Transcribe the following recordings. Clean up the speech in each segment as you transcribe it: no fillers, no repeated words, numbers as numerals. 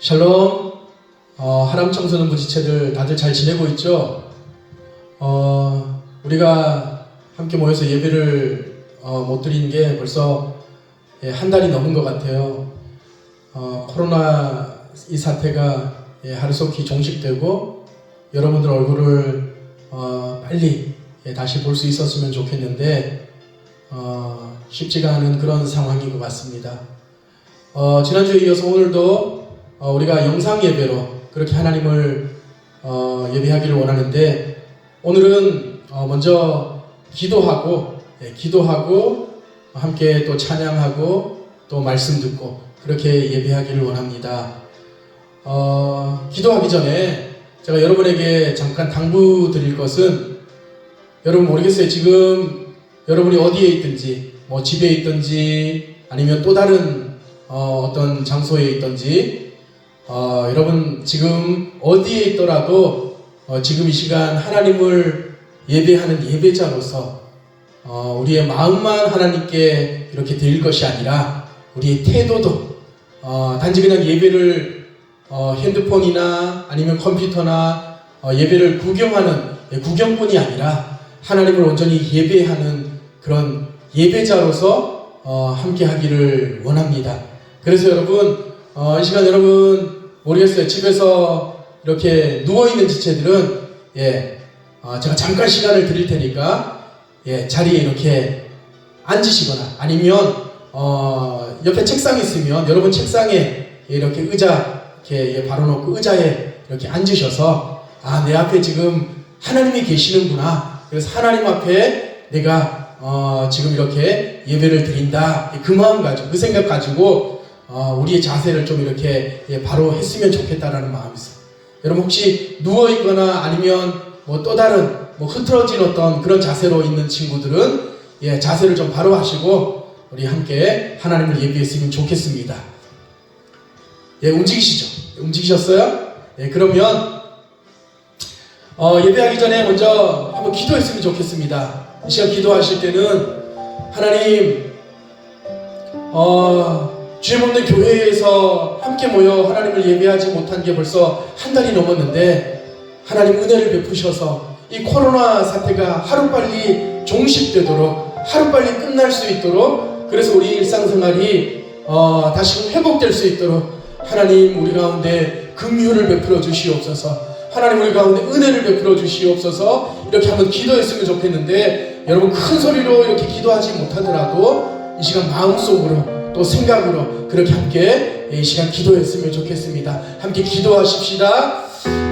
샬롬. 하람 청소년 부지체들 다들 잘 지내고 있죠? 우리가 함께 모여서 예배를 못 드린 게 벌써 한 달이 넘은 것 같아요. 코로나 이 사태가 하루속히 종식되고 여러분들 얼굴을 빨리 다시 볼 수 있었으면 좋겠는데 쉽지가 않은 그런 상황인 것 같습니다. 지난주에 이어서 오늘도 우리가 영상 예배로 그렇게 하나님을 예배하기를 원하는데, 오늘은 먼저 기도하고 함께 또 찬양하고 또 말씀 듣고 그렇게 예배하기를 원합니다. 기도하기 전에 제가 여러분에게 잠깐 당부드릴 것은, 여러분 모르겠어요. 지금 여러분이 어디에 있든지, 뭐 집에 있든지 아니면 또 다른 어떤 장소에 있든지, 여러분 지금 어디에 있더라도 지금 이 시간 하나님을 예배하는 예배자로서 우리의 마음만 하나님께 이렇게 드릴 것이 아니라 우리의 태도도 단지 그냥 예배를 핸드폰이나 아니면 컴퓨터나 예배를 구경하는 구경꾼이 아니라 하나님을 온전히 예배하는 그런 예배자로서 함께 하기를 원합니다. 그래서 여러분 이 시간 여러분 모르겠어요. 집에서 이렇게 누워있는 지체들은 제가 잠깐 시간을 드릴 테니까 자리에 이렇게 앉으시거나 아니면 옆에 책상이 있으면 여러분 책상에 이렇게 의자 이렇게 바로 놓고 의자에 이렇게 앉으셔서 내 앞에 지금 하나님이 계시는구나, 그래서 하나님 앞에 내가 지금 이렇게 예배를 드린다, 그 마음 가지고 그 생각 가지고 우리의 자세를 좀 이렇게 바로 했으면 좋겠다라는 마음이 있어요. 여러분 혹시 누워있거나 아니면 뭐 또 다른 흐트러진 어떤 그런 자세로 있는 친구들은 자세를 좀 바로 하시고 우리 함께 하나님을 예배했으면 좋겠습니다. 움직이시죠? 움직이셨어요? 그러면 예배하기 전에 먼저 한번 기도했으면 좋겠습니다. 이 시간 기도하실 때는 하나님, 주님 없는 교회에서 함께 모여 하나님을 예배하지 못한 게 벌써 한 달이 넘었는데, 하나님 은혜를 베푸셔서 이 코로나 사태가 하루빨리 종식되도록, 하루빨리 끝날 수 있도록, 그래서 우리 일상생활이 다시금 회복될 수 있도록 하나님 우리 가운데 긍휼을 베풀어 주시옵소서. 하나님 우리 가운데 은혜를 베풀어 주시옵소서. 이렇게 한번 기도했으면 좋겠는데, 여러분 큰 소리로 이렇게 기도하지 못하더라도 이 시간 마음속으로 또 생각으로 그렇게 함께 이 시간 기도했으면 좋겠습니다. 함께 기도하십시다.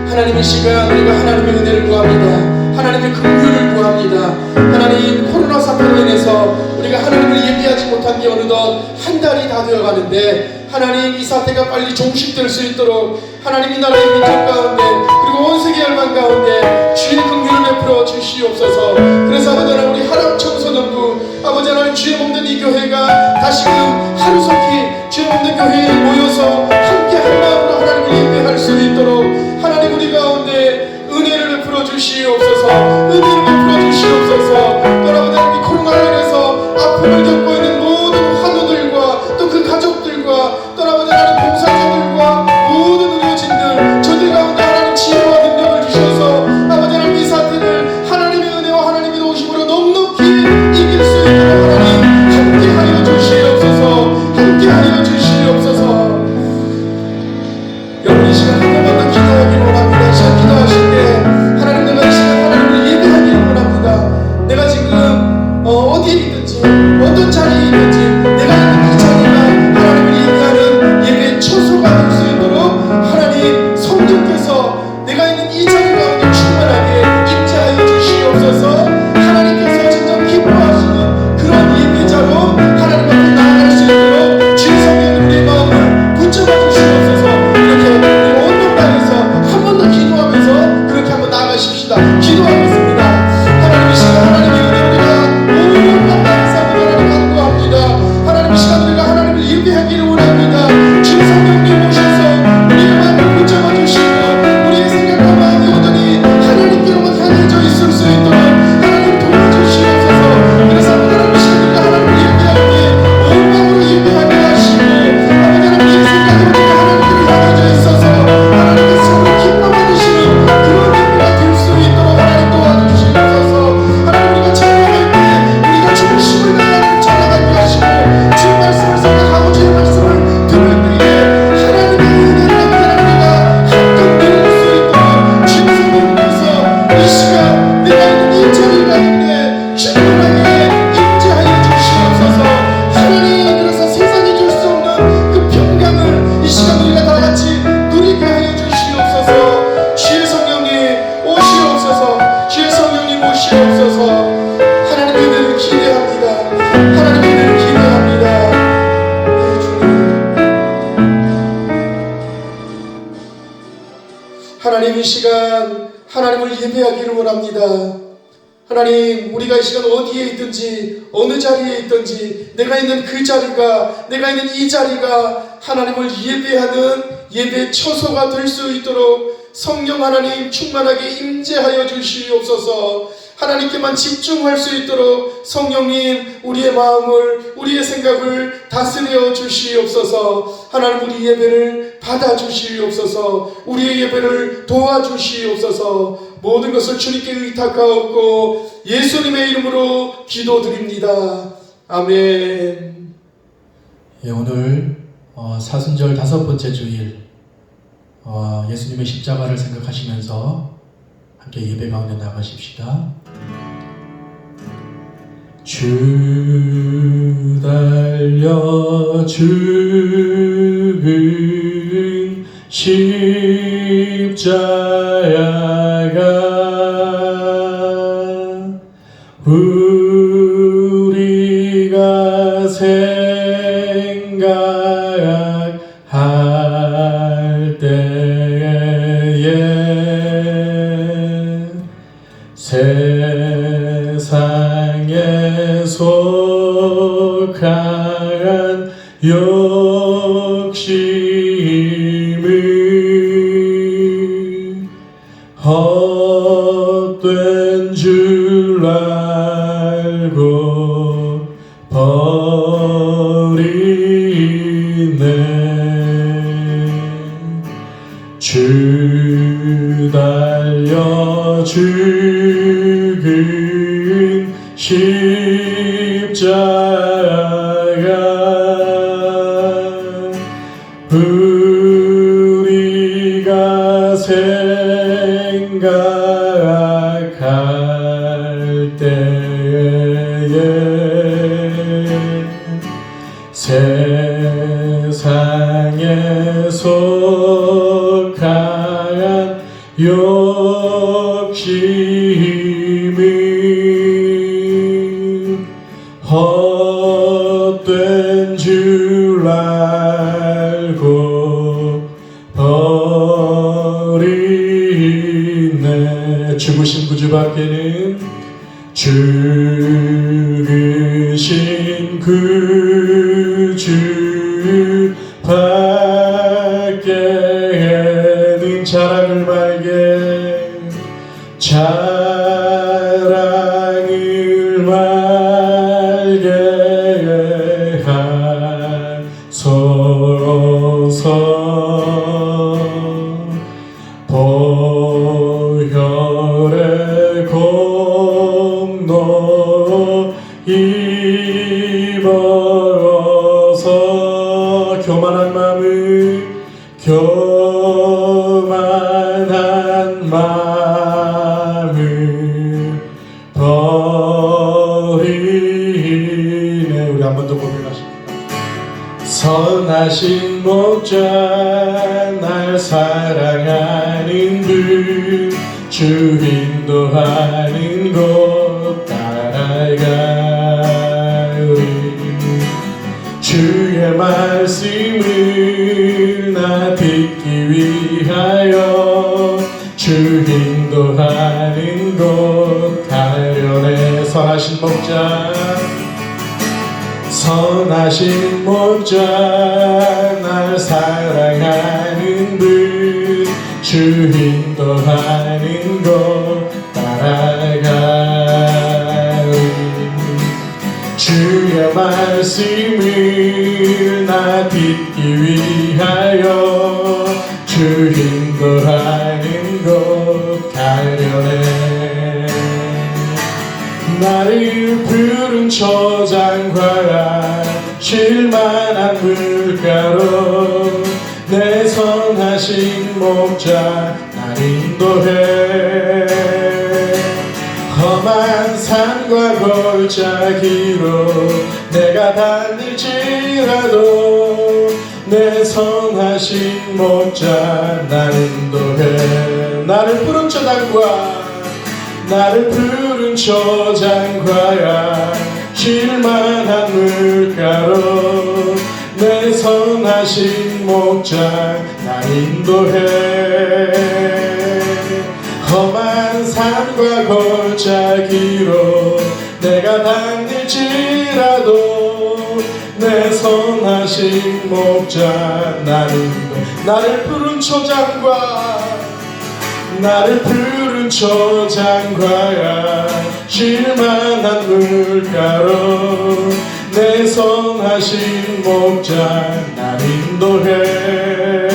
하나님, 이 시간 우리가 하나님의 은혜를 구합니다. 하나님의 긍휼을 구합니다. 하나님, 코로나 사태로 인해서 우리가 하나님을 예배하지 못한 게 어느덧 한 달이 다 되어가는데, 하나님 이 사태가 빨리 종식될 수 있도록 하나님 이 나라의 민족 가운데 그리고 온 세계 열방 가운데 주의 긍휼을 베풀어 주시옵소서. 그래서 아버지 하나님, 우리 하람 청소년부 아버지 하나님, 주의 몸된 이 교회가 다시금 하루속히 주의 몸된 교회에 모여서 함께 한 마음으로 하나님을 예배할 수 있도록 하나님 우리 가운데 은혜를 베풀어 주시옵소서. 은혜를 베풀어 주시옵소서. 또 아버지 하나님, 코로나로 인해서 아픔을 겪고 있는 모든 환우들과 또 그 가족들과 또 아버지 하나님 봉사자들과 모든 의료진들, 저들 가운데 하나님 지혜와 능력을 주셔서 아버지 하나님 이 사태를 하나님의 은혜와 하나님의 도우심으로 넉넉히 이길 수 있도록 하나님 함께하여 주시옵소서. 함께하여 주시옵소서. 여러분 이 시간 한 번만 더 기도하기를 원합니다. 이 시간 기도하실 때 하나님, 내가 이 시간 하나님을 하나님을 예배하기를 원합니다. 하나님, 우리가 이 시간 어디에 있든지 어느 자리에 있든지 내가 있는 그 자리가, 내가 있는 이 자리가 하나님을 예배하는 예배 처소가 될 수 있도록 성령 하나님 충만하게 임재하여 주시옵소서. 하나님께만 집중할 수 있도록 성령님 우리의 마음을, 우리의 생각을 다스려 주시옵소서. 하나님, 우리 예배를 받아주시옵소서. 우리의 예배를 도와주시옵소서. 모든 것을 주님께 의탁하옵고 예수님의 이름으로 기도드립니다. 아멘. 예, 오늘 사순절 5번째 주일, 예수님의 십자가를 생각하시면서 함께 예배 가운데 나가십시다. 주 달려 죽은 십자가, 우리가 생각할 때에 세상에 속한 욕심을 헛된 줄 알고 버리네. 주 달려 죽은 십자가, 우리가 생각할 때에 세상에 속한 욕심을 헛된 줄 알고 버리네. 죽으신 구주밖에는, 죽으신 구주 밖에는 자랑을 말게, 자랑을 말게 하소서. 보혈의 공로 입어서 교만한 마음을, 교만한 마음을 버리네. 우리 한 번 더 고백하십니다. 선하신 목자, 날 사랑하는 분, 주 인도하는 곳 따라가리. 주의 말씀을 나 듣기 위하여 주 인도하는 곳 가려네. 선하신 목자, 선하신 목자, 날 사랑하는 분, 주 인도하는 곳 따라가리. 주의 말씀을 나 듣기 위하여 주 인도하는 곳 가려네. 나를 부른 초장과 쉴만한 물가로 내 선하신 목자 날 인도해. 험한 산과 골짜기로 내가 달릴지라도 내 선하신 목자 날 인도해. 나를 부른 초장과야 쉴만한 물가로 내 선하신 목자 날 인도해. 험한 산과 골짜기로 내가 다닐지라도 내 선하신 목자 나를 푸른 초장과야 쉴만한 물가로 내 선하신 목자 날 인도해.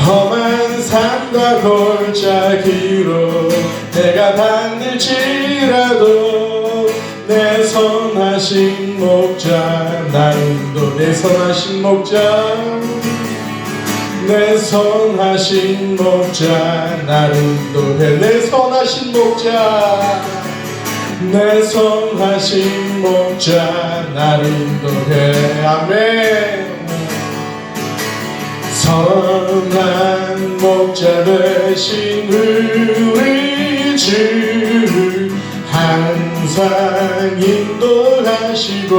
험한 산과 골짜기로 내가 다닐지라도 내 선하신 목자 날 인도. 내 선하신 목자 내 선하신 목자 날 인도해. 내 선하신 목자 내 선하신 목자 날 인도해. 아멘. 선한 목자 되신 우리 주 항상 인도하시고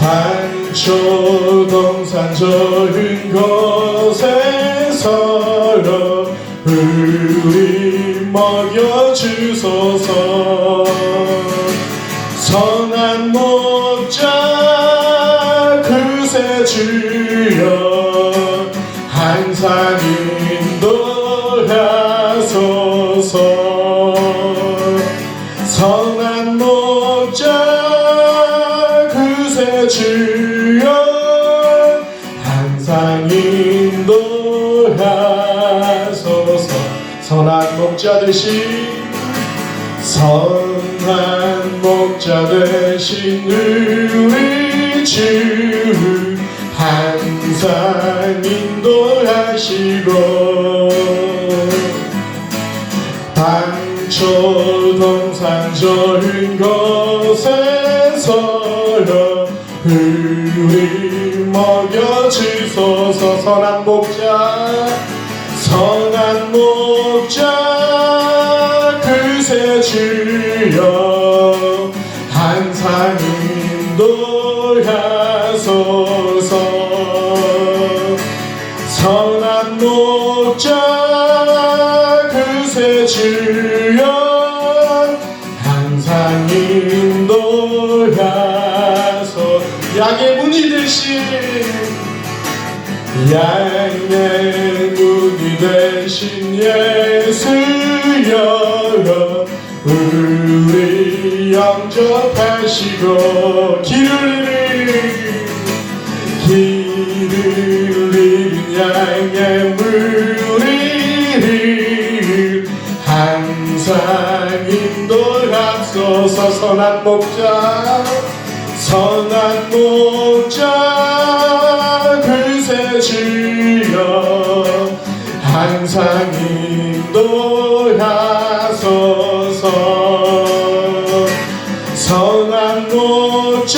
단초 동산 좁은 곳에서 우리 먹여주소서. 선한 목자 그새 주여 항상 인도하소서. 선한 목자 그새 주여 항상 인도하소서. 선한 목자 되신 우리 주 항상 인도하시고 단초 동산 좁은 곳에서 우리 먹여주소서. 선한 목자 그새 주여 항상 인도하소서. 선한 목자 그새 주여 항상 인도하소서. 양의 문이 되신 예수여 우리 영접하시고 길을 잃은 양의 무리를 항상 인도하소서. 선한 목자 그새 주여 항상 인도하소서. 선한 목자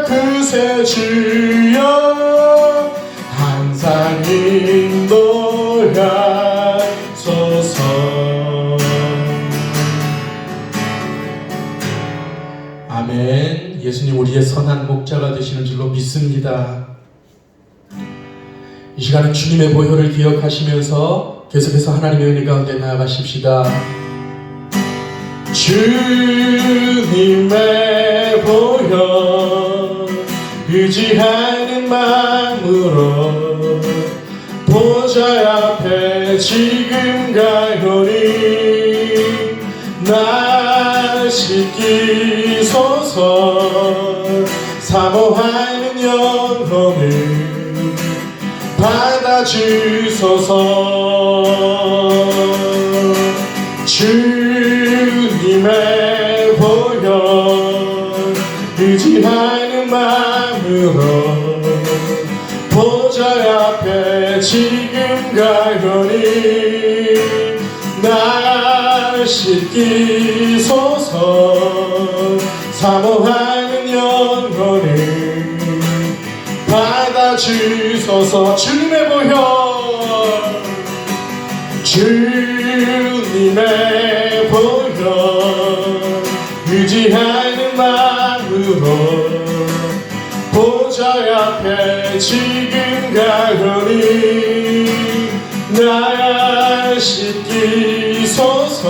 그새 주여 항상 인도하소서. 아멘. 예수님 우리의 선한 목자가 되시는 줄로 믿습니다. 이 시간은 주님의 보혈을 기억하시면서 계속해서 하나님의 은혜 가운데 나아가십시다. 주님의 보혈 의지하는 마음으로 보좌 앞에 지금 가요니 나 씻기소서. 사모하는 영혼을 받아주소서. 주님의 보혈 의지하는 마음으로 보좌 앞에 지금 가요니 나 씻기소서. 사모하는 영혼을 받아주소서. 주님의 보혈 의지하는 마음으로 보좌 앞에 지금 가거니 날 씻기소서.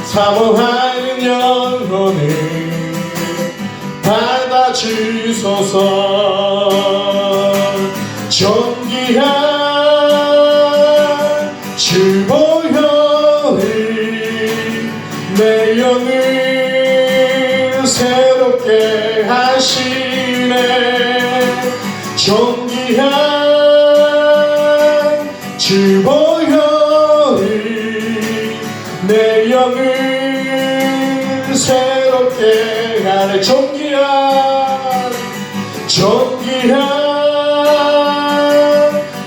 사모하는 영혼을 받아주소서. 존귀한 주 보혈이 내 영을 새롭게 하시네. 존귀한 주 보혈이 내 영을 새롭게 하네. 존귀한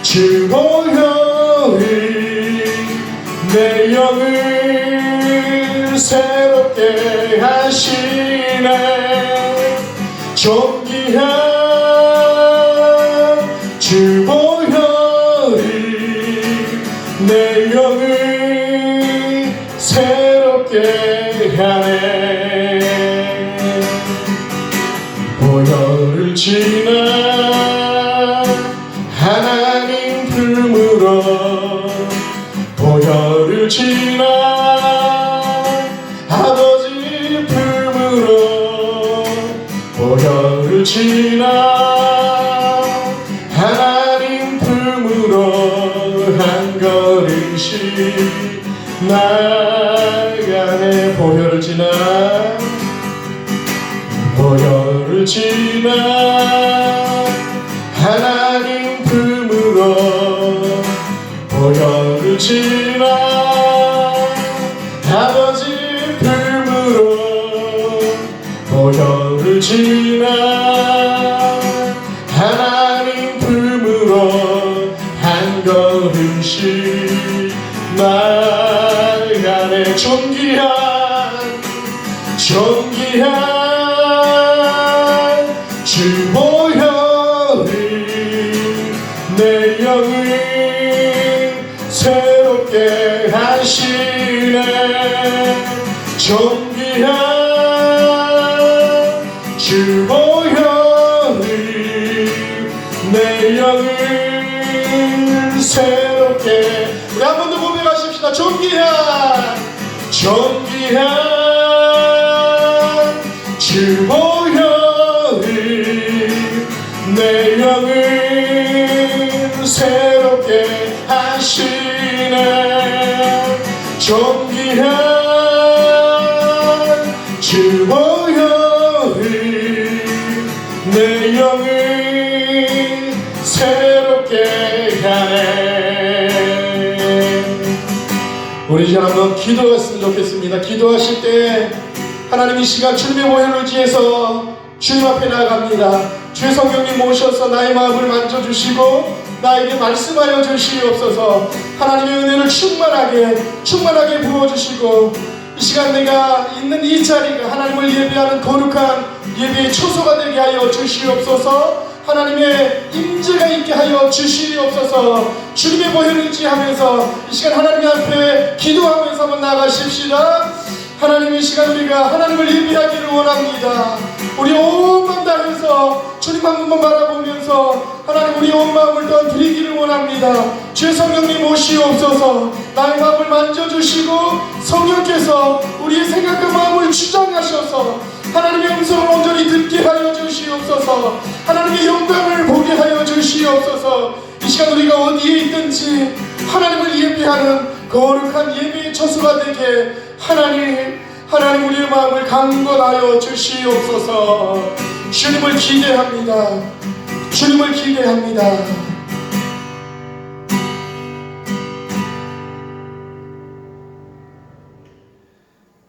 주 보혈이 내 영을 새롭게 하시네. 존귀한 주 보혈이 내 영을 새롭게 하네. 보혈을 지나 하나님 품으로, 보혈을 지나 아버지 품으로, 보혈을 지나 하나님 품으로 한 걸음씩 나아가네. 보혈을 지나, 보혈을 지나 하나님 품으로, 보혈을 지나 아버지 품으로, 보혈을 지나 하나님 품으로 한 걸음씩 나아가네. 존귀한 주 보혈이 내 영을 새롭게 하시네. 존귀한 주 보혈이 내 영을 새롭게. 우리 한 번 더 고백하십시다. 존귀한 주 보혈이 내 영을 새롭게 하시네. 존귀한 주 보혈이 내 영을 새롭게 하네. 우리 이제 한번 기도했으면 좋겠습니다. 기도하실 때 하나님 이 시간 주님의 보혈을 지해서 주님 앞에 나아갑니다. 주의 성령님 모셔서 나의 마음을 만져주시고 나에게 말씀하여 주시옵소서. 하나님의 은혜를 충만하게 부어주시고 이 시간 내가 있는 이 자리가 하나님을 예배하는 거룩한 예배의 초소가 되게 하여 주시옵소서. 하나님의 임재가 있게 하여 주시옵소서. 주님의 보혈을 의지하면서 이 시간 하나님 앞에 기도하면서 한번 나아가십시다. 하나님 이 시간 우리가 하나님을 예배하기를 원합니다. 우리 온 마음 다해서 주님 한 분만 바라보면서 하나님 우리 온 마음을 더 드리기를 원합니다. 주의 성령님 오시옵소서. 나의 마음을 만져주시고 성령께서 우리의 생각과 마음을 주장하셔서 하나님의 음성을 온전히 듣게 하여 주시옵소서. 하나님의 영광을 보게 하여 주시옵소서. 이 시간 우리가 어디에 있든지 하나님을 예배하는 거룩한 예배의 처소가 되게 하나님 우리의 마음을 강건하여 주시옵소서. 주님을 기대합니다. 주님을 기대합니다.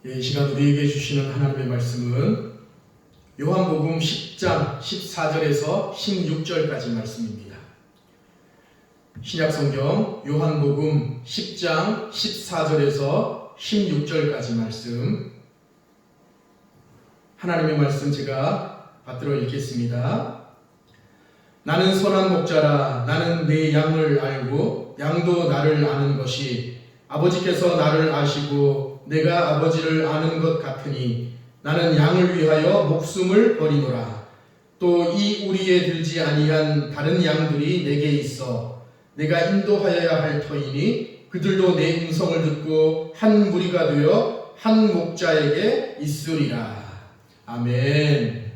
이 시간 우리에게 주시는 하나님의 말씀은 요한복음 10장 14절에서 16절까지 말씀입니다. 신약성경 요한복음 10장 14절에서 16절까지 말씀, 하나님의 말씀 제가 받들어 읽겠습니다. 나는 선한 목자라. 나는 내 양을 알고 양도 나를 아는 것이 아버지께서 나를 아시고 내가 아버지를 아는 것 같으니 나는 양을 위하여 목숨을 버리노라. 또 이 우리에 들지 아니한 다른 양들이 내게 있어 내가 인도하여야 할 터이니 그들도 내 음성을 듣고 한 무리가 되어 한 목자에게 있으리라. 아멘.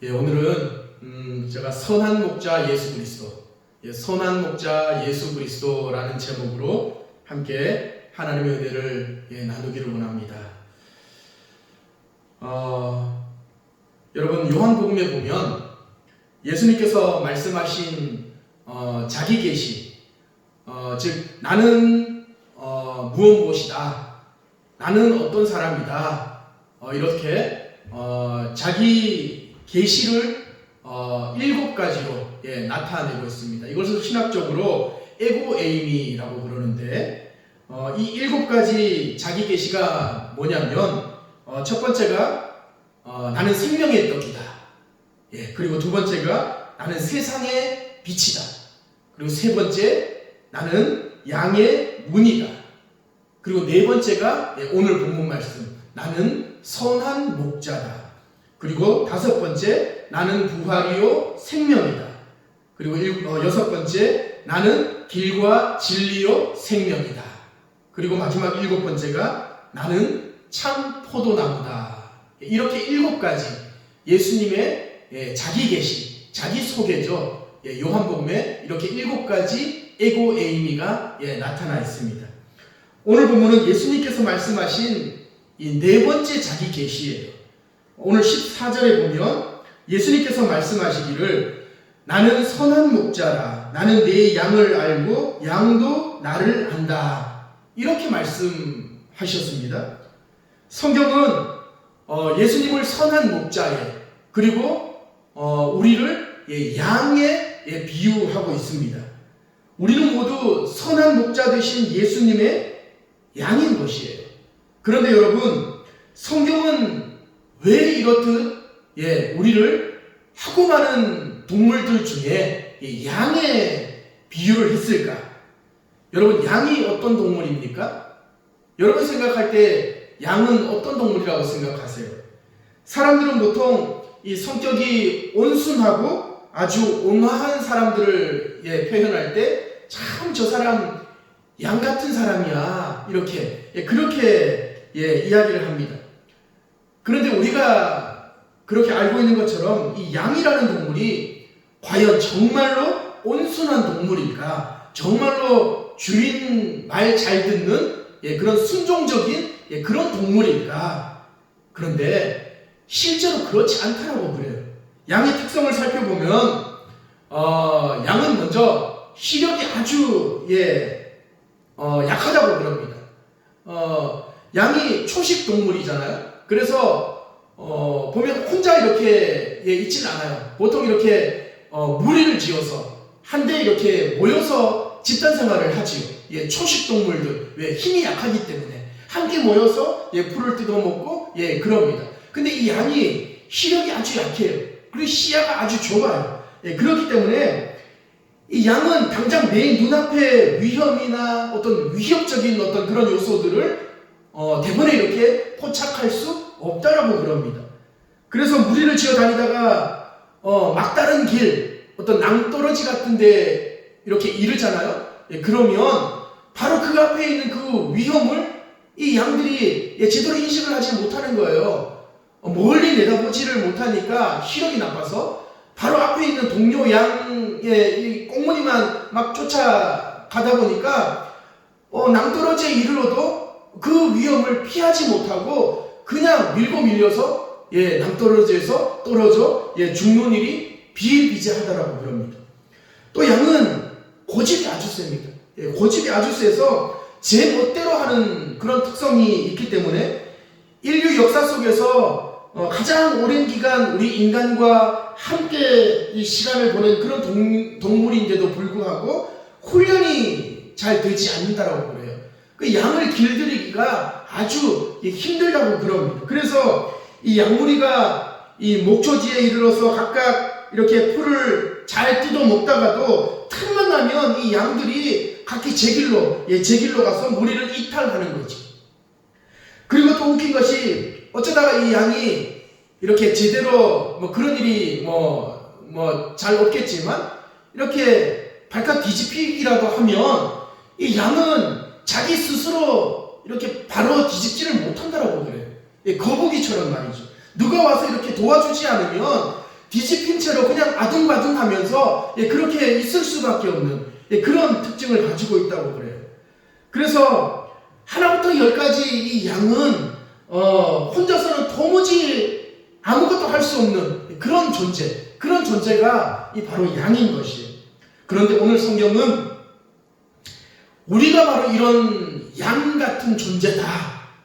예, 오늘은 제가 선한 목자 예수 그리스도, 선한 목자 예수 그리스도라는 제목으로 함께 하나님의 은혜를 나누기를 원합니다. 여러분, 요한복음에 보면 예수님께서 말씀하신 자기 계시, 즉 나는 무엇이다, 나는 어떤 사람이다, 이렇게 자기 계시를 7가지로 나타내고 있습니다. 이것을 신학적으로 에고에이미라고 그러는데, 이 7가지 자기 계시가 뭐냐면, 첫 번째가 나는 생명의 떡이다. 그리고 두 번째가 나는 세상의 빛이다. 그리고 세 번째, 나는 양의 문이다. 그리고 네 번째가 오늘 본문 말씀, 나는 선한 목자다. 그리고 다섯 번째, 나는 부활이요 생명이다. 그리고 여섯 번째, 나는 길과 진리요 생명이다. 그리고 마지막 7번째가 나는 참 포도나무다. 이렇게 7가지 예수님의 자기 계시, 자기 소개죠. 요한복음에 이렇게 7가지 에고에이미가 나타나 있습니다. 오늘 본문은 예수님께서 말씀하신 이 네 번째 자기 계시예요. 오늘 14절에 보면 예수님께서 말씀하시기를 나는 선한 목자라, 나는 내 양을 알고 양도 나를 안다. 이렇게 말씀하셨습니다. 성경은 예수님을 선한 목자에, 그리고 우리를 양에 비유하고 있습니다. 우리는 모두 선한 목자 되신 예수님의 양인 것이에요. 그런데 여러분, 성경은 왜 이렇듯 우리를 하고 많은 동물들 중에 양에 비유를 했을까? 여러분, 양이 어떤 동물입니까? 여러분 생각할 때 양은 어떤 동물이라고 생각하세요? 사람들은 보통 이 성격이 온순하고 아주 온화한 사람들을 표현할 때 참 저 사람 양 같은 사람이야, 이렇게 그렇게 이야기를 합니다. 그런데 우리가 그렇게 알고 있는 것처럼 이 양이라는 동물이 과연 정말로 온순한 동물일까? 정말로 주인 말 잘 듣는 그런 순종적인 그런 동물일까? 그런데 실제로 그렇지 않다라고 그래요. 양의 특성을 살펴보면 양은 먼저 시력이 아주 약하다고 그럽니다. 양이 초식 동물이잖아요. 그래서 보면 혼자 이렇게 있지는 않아요. 보통 이렇게 무리를 지어서 한데 이렇게 모여서 집단 생활을 하지요. 초식 동물들, 왜 힘이 약하기 때문에 함께 모여서 풀을 뜯어먹고 그럽니다. 근데 이 양이 시력이 아주 약해요. 그리고 시야가 아주 좁아요. 그렇기 때문에 이 양은 당장 내 눈앞에 위험이나 어떤 위협적인 어떤 그런 요소들을 대번에 이렇게 포착할 수 없다라고 그럽니다. 그래서 무리를 지어 다니다가 막다른 길, 어떤 낭떠러지 같은데 이렇게 이르잖아요. 그러면 바로 그 앞에 있는 그 위험을 이 양들이 제대로 인식을 하지 못하는 거예요. 멀리 내다보지를 못하니까 시력이 나빠서 바로 앞에 있는 동료 양의 이 꽁무니만 막 쫓아가다 보니까 낭떠러지에 이르러도 그 위험을 피하지 못하고 그냥 밀고 밀려서 낭떠러지에서 떨어져 죽는 일이 비일비재하다라고 그럽니다. 또 양은 고집이 아주 셉니다. 고집이 아주 세서 제 멋대로 하는 그런 특성이 있기 때문에 인류 역사 속에서 가장 오랜 기간 우리 인간과 함께 이 시간을 보낸 그런 동물인데도 불구하고 훈련이 잘 되지 않는다라고 그래요. 그 양을 길들이기가 아주 힘들다고 그럽니다. 그래서 이 양무리가 이 목초지에 이르러서 각각 이렇게 풀을 잘 뜯어 먹다가도 틈만 나면 이 양들이 각기 제 길로 가서 무리를 이탈하는 거지. 그리고 또 웃긴 것이 어쩌다가 이 양이 이렇게 제대로 그런 일이 뭐 잘 없겠지만 이렇게 발칵 뒤집히기라도 하면 이 양은 자기 스스로 이렇게 바로 뒤집지를 못한다라고 그래요. 예, 거북이처럼 말이죠. 누가 와서 이렇게 도와주지 않으면 뒤집힌 채로 그냥 아둥바둥하면서 그렇게 있을 수밖에 없는 그런 특징을 가지고 있다고 그래요. 그래서 하나부터 열까지 이 양은 혼자서는 도무지 아무것도 할 수 없는 그런 존재가 이 바로 양인 것이에요. 그런데 오늘 성경은 우리가 바로 이런 양 같은 존재다,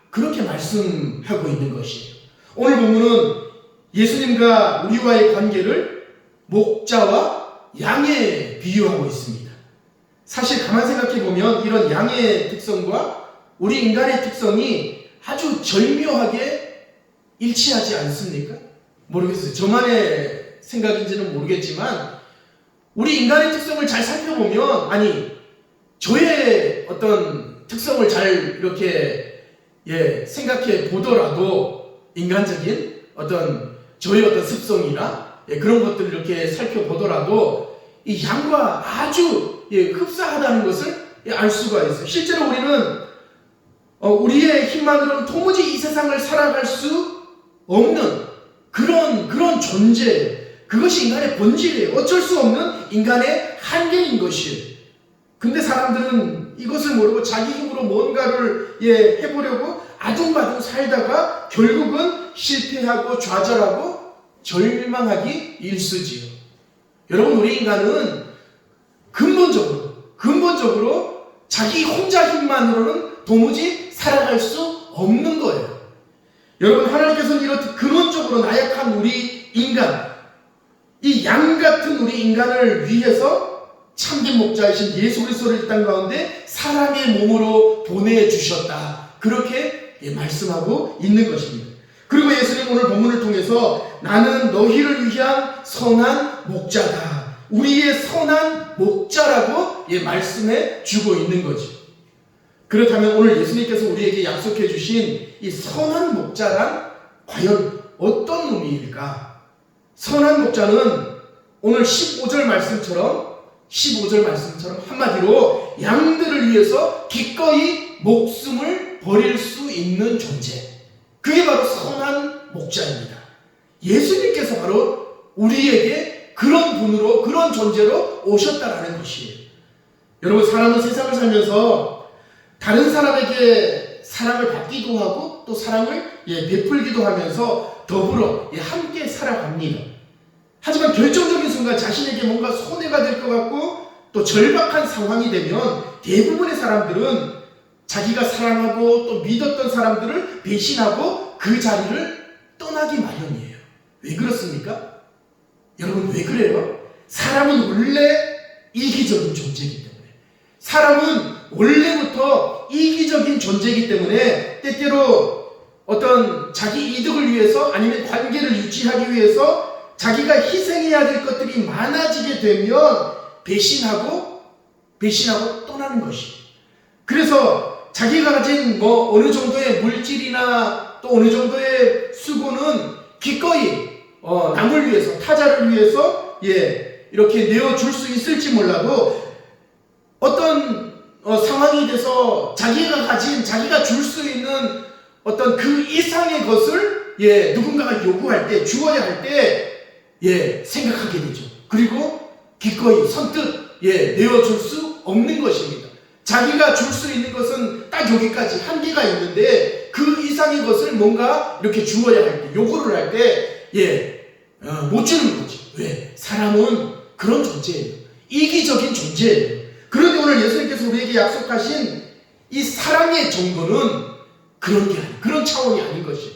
그렇게 말씀하고 있는 것이에요. 오늘 본문은 예수님과 우리와의 관계를 목자와 양에 비유하고 있습니다. 사실 가만 생각해 보면 이런 양의 특성과 우리 인간의 특성이 아주 절묘하게 일치하지 않습니까? 모르겠어요. 저만의 생각인지는 모르겠지만 우리 인간의 특성을 잘 살펴보면, 아니 저의 어떤 특성을 잘 이렇게 생각해 보더라도, 인간적인 저의 어떤 습성이나 그런 것들을 이렇게 살펴보더라도 이 양과 아주 흡사하다는 것을 알 수가 있어요. 실제로 우리는 우리의 힘만으로는 도무지 이 세상을 살아갈 수 없는 그런 존재, 그것이 인간의 본질이에요. 어쩔 수 없는 인간의 한계인 것이에요. 근데 사람들은 이것을 모르고 자기 힘으로 뭔가를 해보려고 아둥바둥 살다가 결국은 실패하고 좌절하고 절망하기 일쑤지요. 여러분, 우리 인간은 근본적으로 자기 혼자 힘만으로는 도무지 살아갈 수 없는 거예요. 여러분, 하나님께서는 이렇게 근원적으로 나약한 우리 인간, 이 양 같은 우리 인간을 위해서 참된 목자이신 예수 그리스도를 이 땅 가운데 사람의 몸으로 보내주셨다, 그렇게 말씀하고 있는 것입니다. 그리고 예수님 오늘 본문을 통해서 나는 너희를 위한 선한 목자다, 우리의 선한 목자라고 말씀해 주고 있는 거죠. 그렇다면 오늘 예수님께서 우리에게 약속해 주신 이 선한 목자란 과연 어떤 의미일까? 선한 목자는 오늘 15절 말씀처럼 한마디로 양들을 위해서 기꺼이 목숨을 버릴 수 있는 존재, 그게 바로 선한 목자입니다. 예수님께서 바로 우리에게 그런 분으로, 그런 존재로 오셨다라는 것이에요. 여러분, 사람은 세상을 살면서 다른 사람에게 사랑을 받기도 하고 또 사랑을 베풀기도 하면서 더불어 함께 살아갑니다. 하지만 결정적인 순간 자신에게 뭔가 손해가 될 것 같고 또 절박한 상황이 되면 대부분의 사람들은 자기가 사랑하고 또 믿었던 사람들을 배신하고 그 자리를 떠나기 마련이에요. 왜 그렇습니까? 여러분, 왜 그래요? 사람은 원래 이기적인 존재이기 때문에, 사람은 원래부터 이기적인 존재이기 때문에 때때로 어떤 자기 이득을 위해서 아니면 관계를 유지하기 위해서 자기가 희생해야 될 것들이 많아지게 되면 배신하고 떠나는 것이. 그래서 자기가 가진 어느 정도의 물질이나 또 어느 정도의 수고는 기꺼이 남을 위해서, 타자를 위해서 이렇게 내어줄 수 있을지 몰라도 어떤 상황이 돼서 자기가 줄 수 있는 어떤 그 이상의 것을 누군가가 요구할 때, 주어야 할 때 생각하게 되죠. 그리고 기꺼이 선뜻 내어줄 수 없는 것입니다. 자기가 줄 수 있는 것은 딱 여기까지 한계가 있는데 그 이상의 것을 뭔가 이렇게 주어야 할 때, 요구를 할 때 못 주는 거죠. 왜? 사람은 그런 존재예요. 이기적인 존재예요. 그런데 오늘 예수님께서 우리에게 약속하신 이 사랑의 정도는 그런 차원이 아닌 것이에요.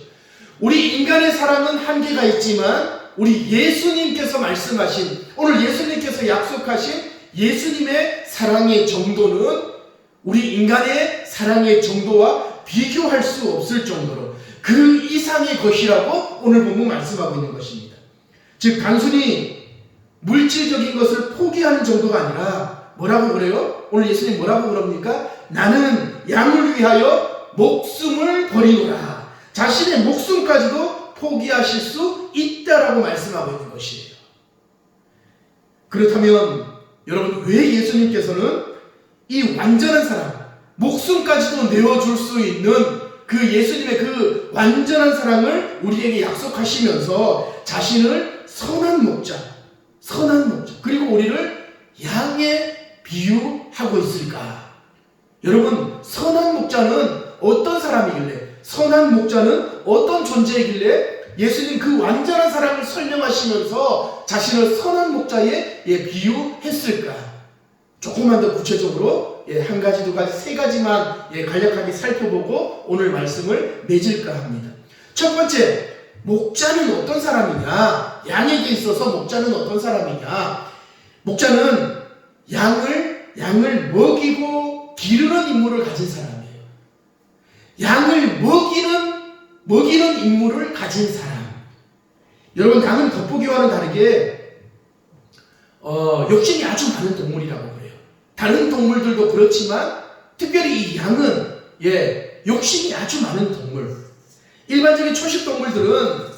우리 인간의 사랑은 한계가 있지만 우리 예수님께서 말씀하신, 오늘 예수님께서 약속하신 예수님의 사랑의 정도는 우리 인간의 사랑의 정도와 비교할 수 없을 정도로 그 이상의 것이라고 오늘 본문 말씀하고 있는 것입니다. 즉 단순히 물질적인 것을 포기하는 정도가 아니라 뭐라고 그래요? 오늘 예수님 뭐라고 그럽니까? 나는 양을 위하여 목숨을 버리노라. 자신의 목숨까지도 포기하실 수 있다라고 말씀하고 있는 것이에요. 그렇다면 여러분, 왜 예수님께서는 이 완전한 사랑, 목숨까지도 내어줄 수 있는 그 예수님의 그 완전한 사랑을 우리에게 약속하시면서 자신을 선한 목자, 그리고 우리를 양에 비유하고 있을까? 여러분, 선한 목자는 어떤 사람이길래, 선한 목자는 어떤 존재이길래 예수님 그 완전한 사랑을 설명하시면서 자신을 선한 목자에 비유했을까? 조금만 더 구체적으로 한 가지, 두 가지, 세 가지만 간략하게 살펴보고 오늘 말씀을 맺을까 합니다. 첫 번째, 목자는 어떤 사람이냐? 양에게 있어서 목자는 어떤 사람이냐? 목자는 양을 먹이고 기르는 임무를 가진 사람이에요. 양을 먹이는 임무를 가진 사람. 여러분, 양은 겉보기와는 다르게 욕심이 아주 많은 동물이라고 그래요. 다른 동물들도 그렇지만 특별히 이 양은 욕심이 아주 많은 동물. 일반적인 초식 동물들은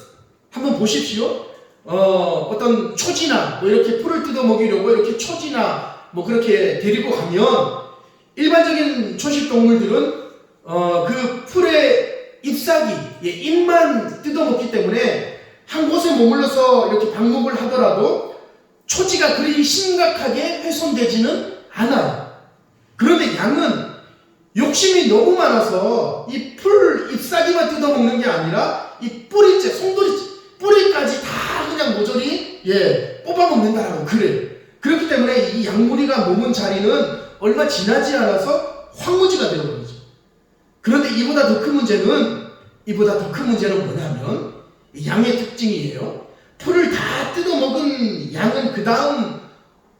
한번 보십시오. 어떤 초지나 이렇게 풀을 뜯어 먹이려고 이렇게 초지나 그렇게 데리고 가면 일반적인 초식 동물들은 그 풀의 잎사귀, 잎만 뜯어 먹기 때문에 한 곳에 머물러서 이렇게 방목을 하더라도 초지가 그리 심각하게 훼손되지는 않아요. 그런데 양은 욕심이 너무 많아서 이 풀 잎사귀만 뜯어 먹는 게 아니라 이 뿌리째, 송두리째, 뿌리까지 다 그냥 모조리 뽑아 먹는다라고 그래요. 그렇기 때문에 이 양무리가 머문 자리는 얼마 지나지 않아서 황무지가 되어버리죠. 그런데 이보다 더 큰 문제는 뭐냐면 양의 특징이에요. 풀을 다 뜯어먹은 양은 그 다음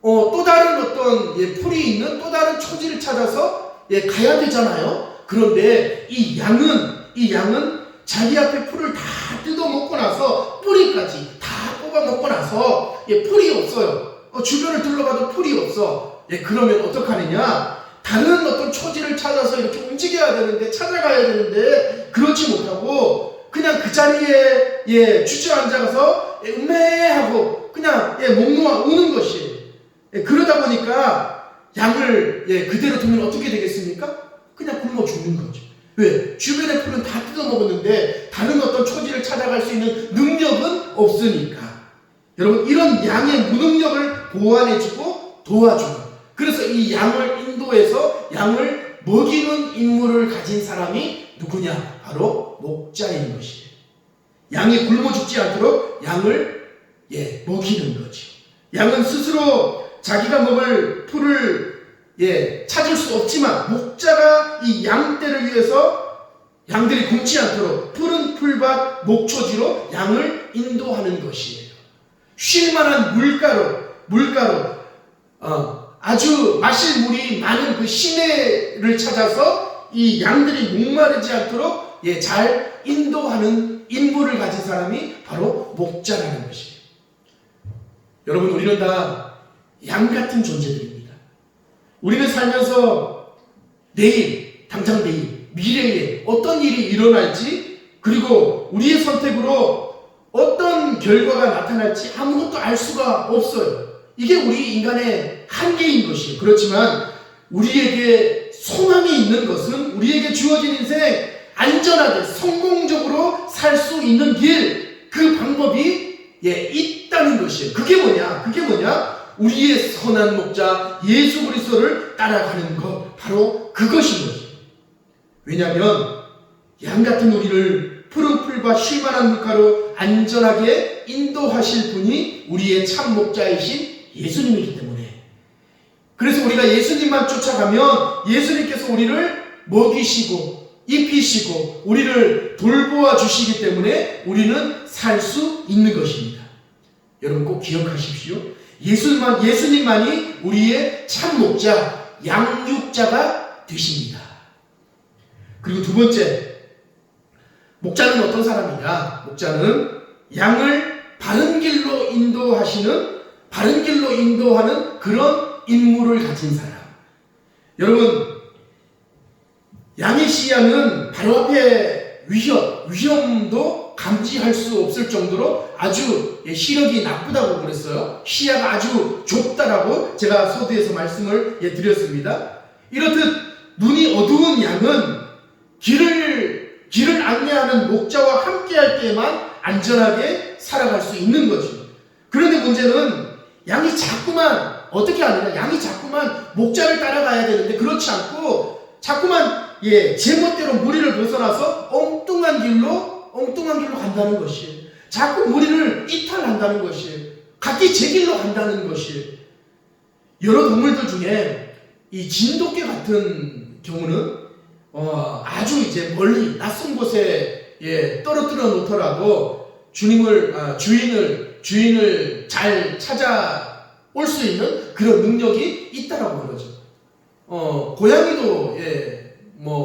또 다른 어떤 풀이 있는 또 다른 초지를 찾아서 가야 되잖아요. 그런데 이 양은 자기 앞에 풀을 다 뜯어먹고 나서 뿌리까지 다 뽑아먹고 나서 풀이 없어요. 주변을 둘러봐도 풀이 없어. 그러면 어떡하느냐? 다른 어떤 초지를 찾아서 이렇게 움직여야 되는데, 찾아가야 되는데 그렇지 못하고 그냥 그 자리에 주저앉아서 음메하고 그냥 목 놓아 우는 것이에요. 그러다 보니까 양을 그대로 두면 어떻게 되겠습니까? 그냥 굶어 죽는 거죠. 왜? 주변의 풀은 다 뜯어먹었는데 다른 어떤 초지를 찾아갈 수 있는 능력은 없으니까. 여러분, 이런 양의 무능력을 보완해주고 도와주는, 그래서 이 양을 인도해서 양을 먹이는 임무를 가진 사람이 누구냐? 바로 목자인 것이에요. 양이 굶어 죽지 않도록 양을 먹이는 거죠. 양은 스스로 자기가 먹을 풀을 찾을 수 없지만 목자가 이 양떼를 위해서 양들이 굶지 않도록 푸른 풀밭 목초지로 양을 인도하는 것이에요. 쉴만한 물가로 아주 마실 물이 많은 그 시내를 찾아서 이 양들이 목마르지 않도록 잘 인도하는 임무를 가진 사람이 바로 목자라는 것이에요. 여러분, 우리는 다 양 같은 존재들입니다. 우리는 살면서 당장 내일, 미래에 어떤 일이 일어날지, 그리고 우리의 선택으로 어떤 결과가 나타날지 아무것도 알 수가 없어요. 이게 우리 인간의 한계인 것이에요. 그렇지만 우리에게 소망이 있는 것은, 우리에게 주어진 인생 안전하게 성공적으로 살 수 있는 길, 그 방법이 있다는 것이에요. 그게 뭐냐? 우리의 선한 목자 예수 그리스도를 따라가는 것, 바로 그것인 것이에요. 왜냐하면 양 같은 우리를 푸른 풀과 쉴만한 물가로 안전하게 인도하실 분이 우리의 참 목자이신 예수님이기 때문에. 그래서 우리가 예수님만 쫓아가면 예수님께서 우리를 먹이시고 입히시고 우리를 돌보아 주시기 때문에 우리는 살 수 있는 것입니다. 여러분, 꼭 기억하십시오. 예수님만이 우리의 참 목자, 양육자가 되십니다. 그리고 두 번째, 목자는 어떤 사람이냐? 목자는 양을 바른 길로 인도하는 그런 임무를 가진 사람. 여러분, 양의 시야는 바로 앞에 위험도 감지할 수 없을 정도로 아주 시력이 나쁘다고 그랬어요. 시야가 아주 좁다라고 제가 서두에서 말씀을 드렸습니다. 이렇듯 눈이 어두운 양은 길을 안내하는 목자와 함께할 때만 안전하게 살아갈 수 있는 거죠. 그런데 문제는 양이 자꾸만 어떻게 하느냐, 양이 자꾸만 목자를 따라가야 되는데 그렇지 않고 자꾸만 제멋대로 무리를 벗어나서 엉뚱한 길로 간다는 것이, 자꾸 무리를 이탈한다는 것이, 각기 제 길로 간다는 것이. 여러 동물들 중에 이 진돗개 같은 경우는 아주 이제 멀리 낯선 곳에 떨어뜨려 놓더라도 주인을 잘 찾아올 수 있는 그런 능력이 있다라고 그러죠. 고양이도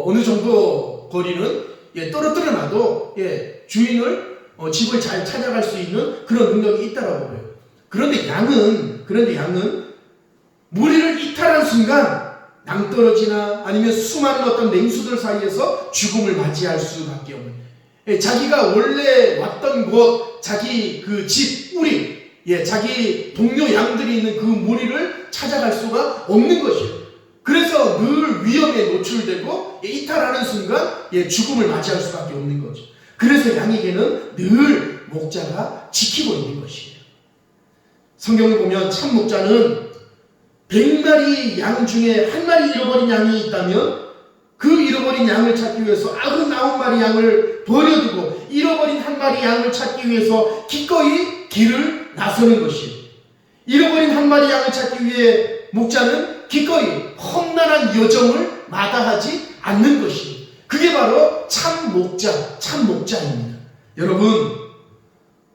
어느 정도 거리는 떨어뜨려 놔도 주인을 집을 잘 찾아갈 수 있는 그런 능력이 있다라고 그래요. 그런데 양은 무리를 이탈한 순간 낭떠러지나 아니면 수많은 어떤 맹수들 사이에서 죽음을 맞이할 수밖에 없는, 자기가 원래 왔던 곳, 자기 그 집, 우리, 자기 동료 양들이 있는 그 무리를 찾아갈 수가 없는 것이에요. 그래서 늘 위험에 노출되고 이탈하는 순간 죽음을 맞이할 수밖에 없는 거죠. 그래서 양에게는 늘 목자가 지키고 있는 것이에요. 성경을 보면 참 목자는 100마리 양 중에 한 마리 잃어버린 양이 있다면 그 잃어버린 양을 찾기 위해서 99마리 양을 버려두고 잃어버린 한 마리 양을 찾기 위해서 기꺼이 길을 나서는 것이에요. 잃어버린 한 마리 양을 찾기 위해 목자는 기꺼이 험난한 여정을 마다하지 않는 것이에요. 그게 바로 참 목자입니다. 여러분,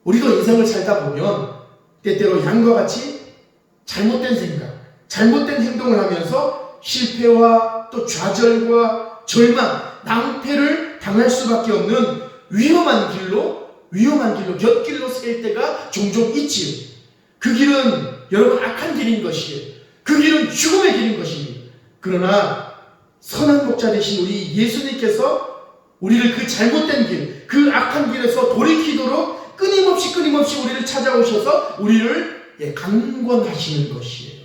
우리도 인생을 살다 보면 때때로 양과 같이 잘못된 생각, 잘못된 행동을 하면서 실패와 또 좌절과 절망, 낭패를 당할 수밖에 없는 위험한 길로 곁길로 셀 때가 종종 있지요. 그 길은 여러분 악한 길인 것이에요. 그 길은 죽음의 길인 것입니다. 그러나 선한 목자 되신 우리 예수님께서 우리를 그 잘못된 길, 그 악한 길에서 돌이키도록 끊임없이 우리를 찾아오셔서 우리를 강권하시는 것이에요.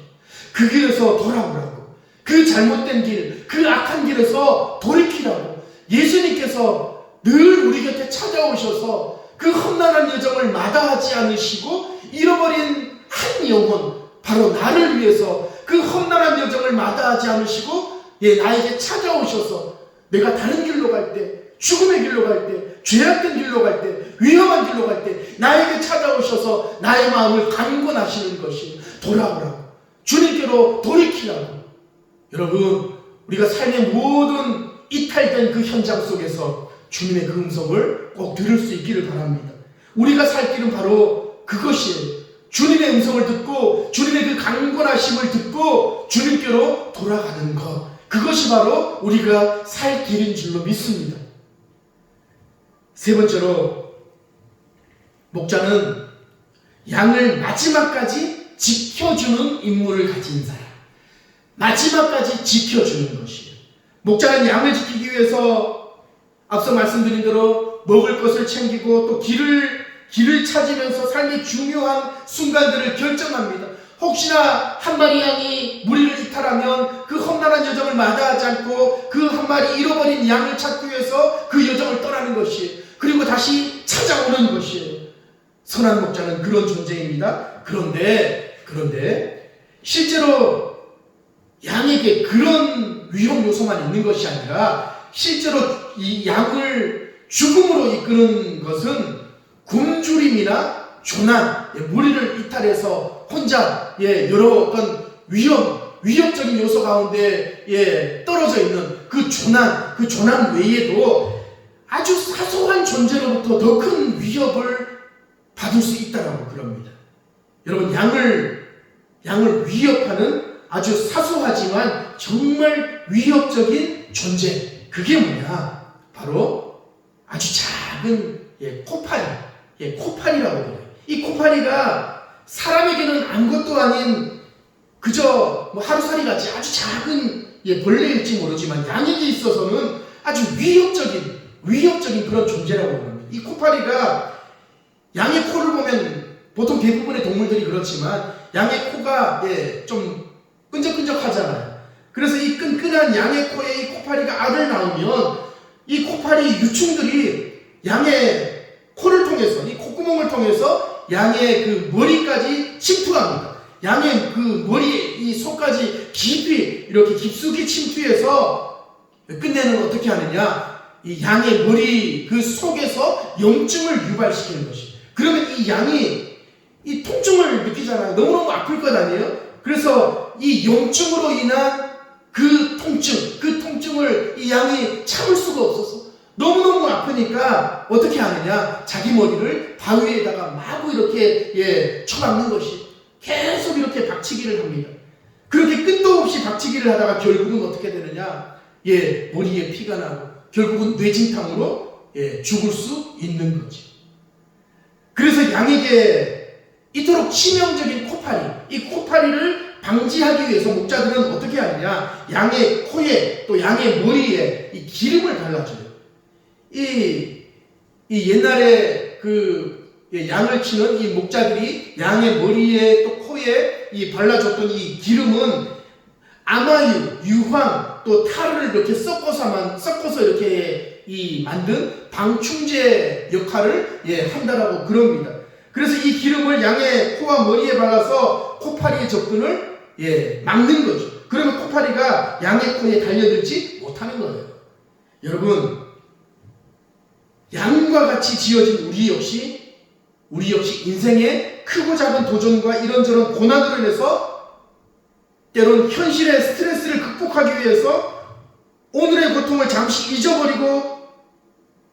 그 길에서 돌아오라고, 그 잘못된 길, 그 악한 길에서 돌이키라고 예수님께서 늘 우리 곁에 찾아오셔서 그 험난한 여정을 마다하지 않으시고 잃어버린 한 영혼, 바로 나를 위해서 그 험난한 여정을 마다하지 않으시고 나에게 찾아오셔서 내가 다른 길로 갈 때, 죽음의 길로 갈 때, 죄악된 길로 갈 때, 위험한 길로 갈 때 나에게 찾아오셔서 나의 마음을 강권하시는 것이 돌아오라고, 주님께로 돌이키라고. 여러분, 우리가 삶의 모든 이탈된 그 현장 속에서 주님의 그 음성을 꼭 들을 수 있기를 바랍니다. 우리가 살 길은 바로 그것이에요. 주님의 음성을 듣고 주님의 그 강권하심을 듣고 주님께로 돌아가는 것, 그것이 바로 우리가 살 길인 줄로 믿습니다. 세 번째로, 목자는 양을 마지막까지 지켜주는 임무를 가진 사람, 마지막까지 지켜주는 것이에요. 목자는 양을 지키기 위해서 앞서 말씀드린 대로 먹을 것을 챙기고 또 길을 찾으면서 삶의 중요한 순간들을 결정합니다. 혹시나 한 마리 양이 무리를 이탈하면 그 험난한 여정을 마다하지 않고 그 한 마리 잃어버린 양을 찾기 위해서 그 여정을 떠나는 것이, 그리고 다시 찾아오는 것이에요. 선한 목자는 그런 존재입니다. 그런데 실제로 양에게 그런 위험 요소만 있는 것이 아니라 실제로 이 양을 죽음으로 이끄는 것은 굶주림이나 조난, 무리를 이탈해서 혼자 여러 어떤 위협적인 요소 가운데 떨어져 있는 그 조난 외에도 아주 사소한 존재로부터 더 큰 위협을 받을 수 있다라고 그럽니다. 여러분, 양을 위협하는 아주 사소하지만 정말 위협적인 존재, 그게 뭐냐? 바로 아주 작은 코파리라고 그래요. 이 코파리가 사람에게는 아무것도 아닌 그저 하루살이 같이 아주 작은 벌레일지 모르지만 양에게 있어서는 아주 위협적인 그런 존재라고 합니다. 이 코파리가 양의 코를 보면 보통 대부분의 동물들이 그렇지만 양의 코가 좀 끈적끈적하잖아요. 그래서 이 끈끈한 양의 코에 이 코파리가 알을 낳으면 이 코파리 유충들이 양의 코를 통해서 이 콧구멍을 통해서 양의 그 머리까지 침투합니다. 양의 그 머리 이 속까지 깊이 이렇게 깊숙이 침투해서 끝내는 어떻게 하느냐? 이 양의 머리 그 속에서 염증을 유발시키는 것이. 그러면 이 양이 이 통증을 느끼잖아요. 너무너무 아플 것 아니에요? 그래서 이 염증으로 인한 그 통증을 이 양이 참을 수가 없어서 너무너무 아프니까 어떻게 하느냐? 자기 머리를 바위에다가 마구 이렇게 쳐박는 것이. 계속 이렇게 박치기를 합니다. 그렇게 끝도 없이 박치기를 하다가 결국은 어떻게 되느냐? 머리에 피가 나고 결국은 뇌진탕으로 죽을 수 있는 거지. 그래서 양에게 이토록 치명적인 코파리, 이 코파리를 방지하기 위해서 목자들은 어떻게 하느냐? 양의 코에 또 양의 머리에 이 기름을 발라줘요. 이 옛날에 양을 치는 이 목자들이 양의 머리에 또 코에 이 발라줬던 이 기름은 아마유, 유황, 또 탈을 이렇게 섞어서 이렇게 만든 방충제 역할을 한다라고 그럽니다. 그래서 이 기름을 양의 코와 머리에 발라서 코파리의 접근을 막는 거죠. 그러면 코파리가 양의 코에 달려들지 못하는 거예요. 여러분, 양과 같이 지어진 우리 역시 인생의 크고 작은 도전과 이런저런 고난으로 인해서 때론 현실의 스트레스를 극복하기 위해서 오늘의 고통을 잠시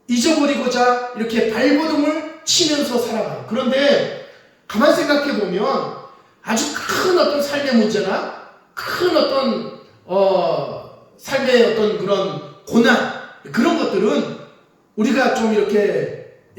잊어버리고자 이렇게 발버둥을 치면서 살아가요. 그런데 가만 생각해 보면 아주 큰 어떤 삶의 문제나 큰 어떤 삶의 어떤 그런 고난 그런 것들은 우리가 좀 이렇게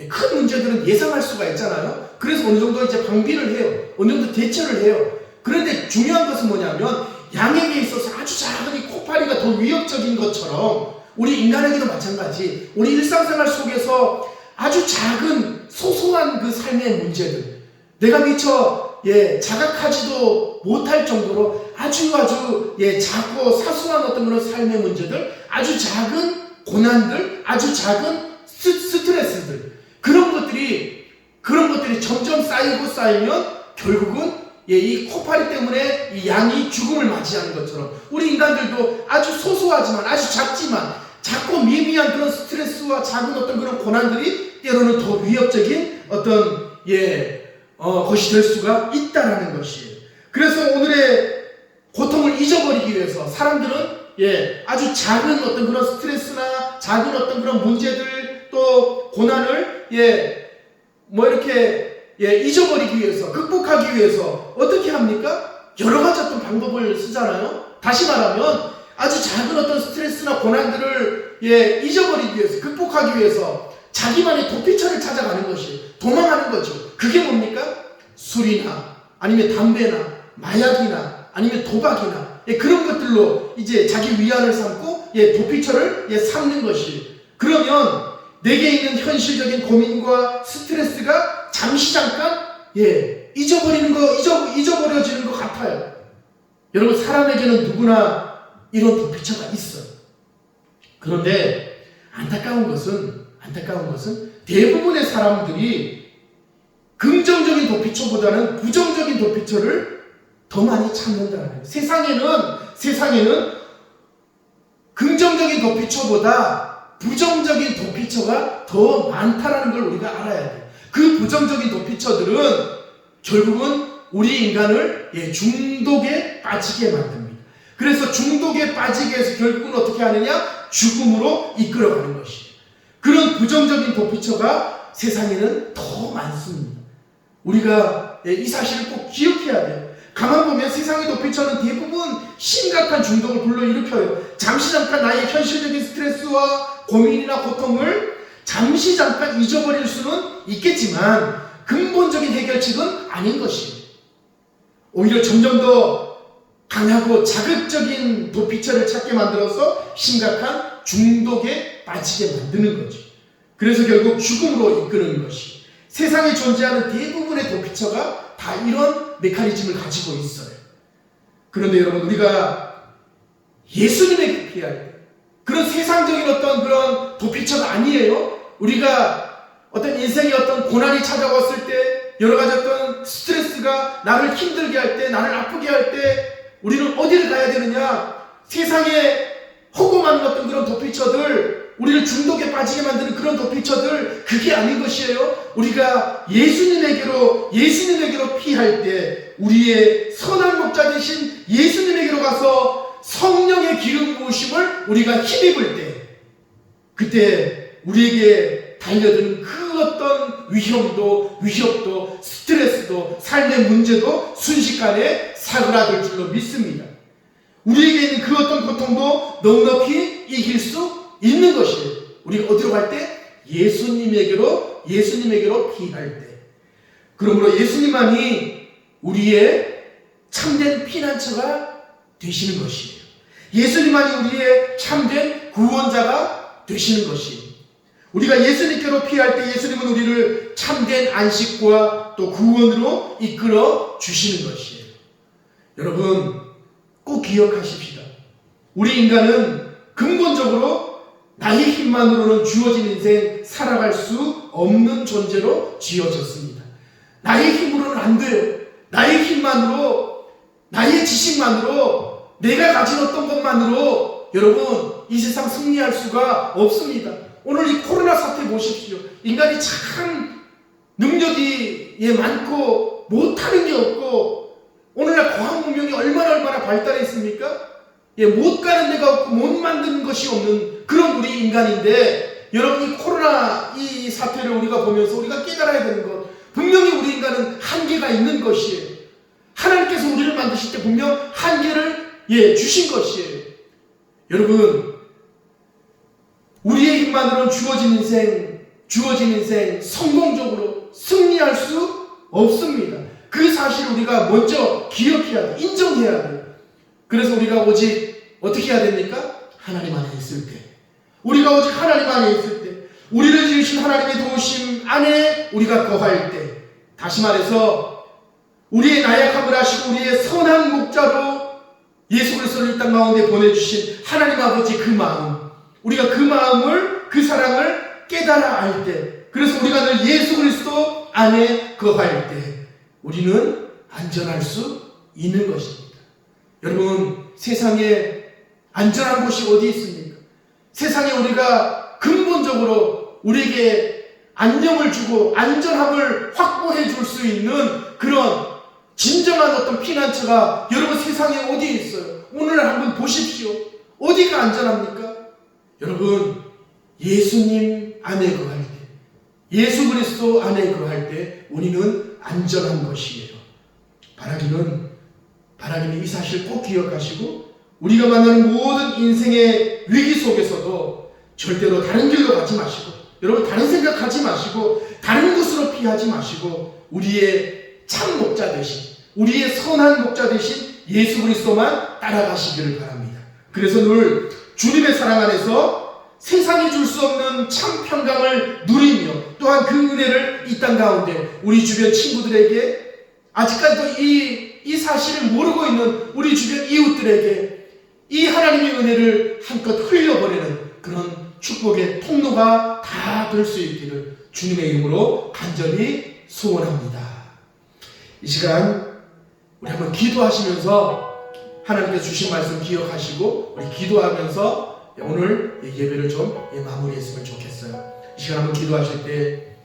큰 문제들은 예상할 수가 있잖아요. 그래서 어느 정도 이제 방비를 해요. 어느 정도 대처를 해요. 그런데 중요한 것은 뭐냐면 양에게 있어서 아주 작은 이 코파리가 더 위협적인 것처럼 우리 인간에게도 마찬가지. 우리 일상생활 속에서 아주 작은 소소한 그 삶의 문제들, 내가 미처 자각하지도 못할 정도로 아주 작고 사소한 어떤 그런 삶의 문제들, 아주 작은 고난들, 아주 작은 스트레스들, 그런 것들이 점점 쌓이면 결국은 이 코파리 때문에 이 양이 죽음을 맞이하는 것처럼 우리 인간들도 아주 소소하지만 아주 작고 미미한 그런 스트레스와 작은 어떤 그런 고난들이 때로는 더 위협적인 어떤 것이 될 수가 있다라는 것이에요. 그래서 오늘의 고통을 잊어버리기 위해서 사람들은 아주 작은 어떤 그런 스트레스나 작은 어떤 그런 문제들 또 고난을 잊어버리기 위해서 극복하기 위해서 어떻게 합니까? 여러 가지 어떤 방법을 쓰잖아요. 다시 말하면 아주 작은 어떤 스트레스나 고난들을 잊어버리기 위해서 극복하기 위해서 자기만의 도피처를 찾아가는 것이 도망하는 거죠. 그게 뭡니까? 술이나 아니면 담배나 마약이나 아니면 도박이나 그런 것들로 이제 자기 위안을 삼고 도피처를 삼는 것이. 그러면 내게 있는 현실적인 고민과 스트레스가 잠시 잠깐 잊어버려지는 것 같아요. 여러분, 사람에게는 누구나 이런 도피처가 있어요. 그런데 안타까운 것은 대부분의 사람들이 긍정적인 도피처보다는 부정적인 도피처를 더 많이 찾는다는 거예요. 세상에는 긍정적인 도피처보다 부정적인 도피처가 더 많다라는 걸 우리가 알아야 돼요. 그 부정적인 도피처들은 결국은 우리 인간을 중독에 빠지게 만듭니다. 그래서 중독에 빠지게 해서 결국은 어떻게 하느냐? 죽음으로 이끌어가는 것이에요. 그런 부정적인 도피처가 세상에는 더 많습니다. 우리가 이 사실을 꼭 기억해야 돼요. 가만 보면 세상의 도피처는 대부분 심각한 중독을 불러일으켜요. 잠시 잠깐 나의 현실적인 스트레스와 고민이나 고통을 잠시 잠깐 잊어버릴 수는 있겠지만 근본적인 해결책은 아닌 것이에요. 오히려 점점 더 강하고 자극적인 도피처를 찾게 만들어서 심각한 중독에 빠지게 만드는 거죠. 그래서 결국 죽음으로 이끄는 것이, 세상에 존재하는 대부분의 도피처가 다 이런 메커니즘을 가지고 있어요. 그런데 여러분, 우리가 예수님에게 피할 때 그런 세상적인 어떤 그런 도피처가 아니에요. 우리가 어떤 인생의 어떤 고난이 찾아왔을 때, 여러 가지 어떤 스트레스가 나를 힘들게 할 때, 나를 아프게 할 때 우리는 어디를 가야 되느냐? 세상에 허구만 어떤 그런 도피처들, 우리를 중독에 빠지게 만드는 그런 도피처들, 그게 아닌 것이에요. 우리가 예수님에게로 피할 때, 우리의 선한 목자 되신 예수님에게로 가서 성령의 기름 부으심을 우리가 힘입을 때, 그때 우리에게 달려드는 그 어떤 위협도 스트레스도 삶의 문제도 순식간에 사그라들 줄로 믿습니다. 우리에게 있는 그 어떤 고통도 넉넉히 이길 수 있는 것이에요. 우리가 어디로 갈 때? 예수님에게로 피할 때. 그러므로 예수님만이 우리의 참된 피난처가 되시는 것이에요. 예수님만이 우리의 참된 구원자가 되시는 것이에요. 우리가 예수님께로 피할 때 예수님은 우리를 참된 안식과 또 구원으로 이끌어 주시는 것이에요. 여러분, 꼭 기억하십시다. 우리 인간은 근본적으로 나의 힘만으로는 주어진 인생 살아갈 수 없는 존재로 지어졌습니다. 나의 힘으로는 안 돼요. 나의 힘만으로, 나의 지식만으로, 내가 가진 어떤 것만으로 여러분, 이 세상 승리할 수가 없습니다. 오늘 이 코로나 사태 보십시오. 인간이 참 능력이 많고 못하는 게 없고, 오늘날 과학 문명이 얼마나 발달했습니까? 못 가는 데가 없고 못 만드는 것이 없는 그런 우리 인간인데, 여러분, 이 코로나 이 사태를 우리가 보면서 우리가 깨달아야 되는 것, 분명히 우리 인간은 한계가 있는 것이에요. 하나님께서 우리를 만드실 때 분명 한계를 주신 것이에요. 여러분, 우리의 힘만으로는 주어진 인생 성공적으로 승리할 수 없습니다. 그 사실을 우리가 먼저 기억해야 돼, 인정해야 돼요. 그래서 우리가 오직 어떻게 해야 됩니까? 하나님 안에 있을 때, 우리가 오직 하나님 안에 있을 때, 우리를 지으신 하나님의 도우심 안에 우리가 거할 때, 다시 말해서 우리의 나약함을 아시고 우리의 선한 목자로 예수 그리스도를 이 땅 가운데 보내주신 하나님 아버지 그 마음, 우리가 그 마음을, 그 사랑을 깨달아 알 때, 그래서 우리가 늘 예수 그리스도 안에 거할 때 우리는 안전할 수 있는 것입니다. 여러분, 세상에 안전한 곳이 어디 있습니까? 세상에 우리가 근본적으로 우리에게 안녕을 주고 안전함을 확보해 줄 수 있는 그런 진정한 어떤 피난처가 여러분 세상에 어디 있어요? 오늘 한번 보십시오. 어디가 안전합니까? 여러분, 예수님 안에 거할 때, 예수 그리스도 안에 거할 때 우리는 안전한 것이에요. 바라기는 이 사실 꼭 기억하시고, 우리가 만나는 모든 인생의 위기 속에서도 절대로 다른 길로 가지 마시고, 여러분 다른 생각하지 마시고, 다른 곳으로 피하지 마시고, 우리의 참 목자 되신, 우리의 선한 목자 되신 예수 그리스도만 따라가시기를 바랍니다. 그래서 늘 주님의 사랑 안에서 세상이 줄 수 없는 참 평강을 누리며, 또한 그 은혜를 이 땅 가운데 우리 주변 친구들에게, 아직까지도 이 사실을 모르고 있는 우리 주변 이웃들에게 이 하나님의 은혜를 한껏 흘려보내는 그런 축복의 통로가 다 될 수 있기를 주님의 이름으로 간절히 소원합니다. 이 시간 우리 한번 기도하시면서 하나님께서 주신 말씀 기억하시고 우리 기도하면서 오늘 예배를 좀 마무리했으면 좋겠어요. 이 시간 한번 기도하실 때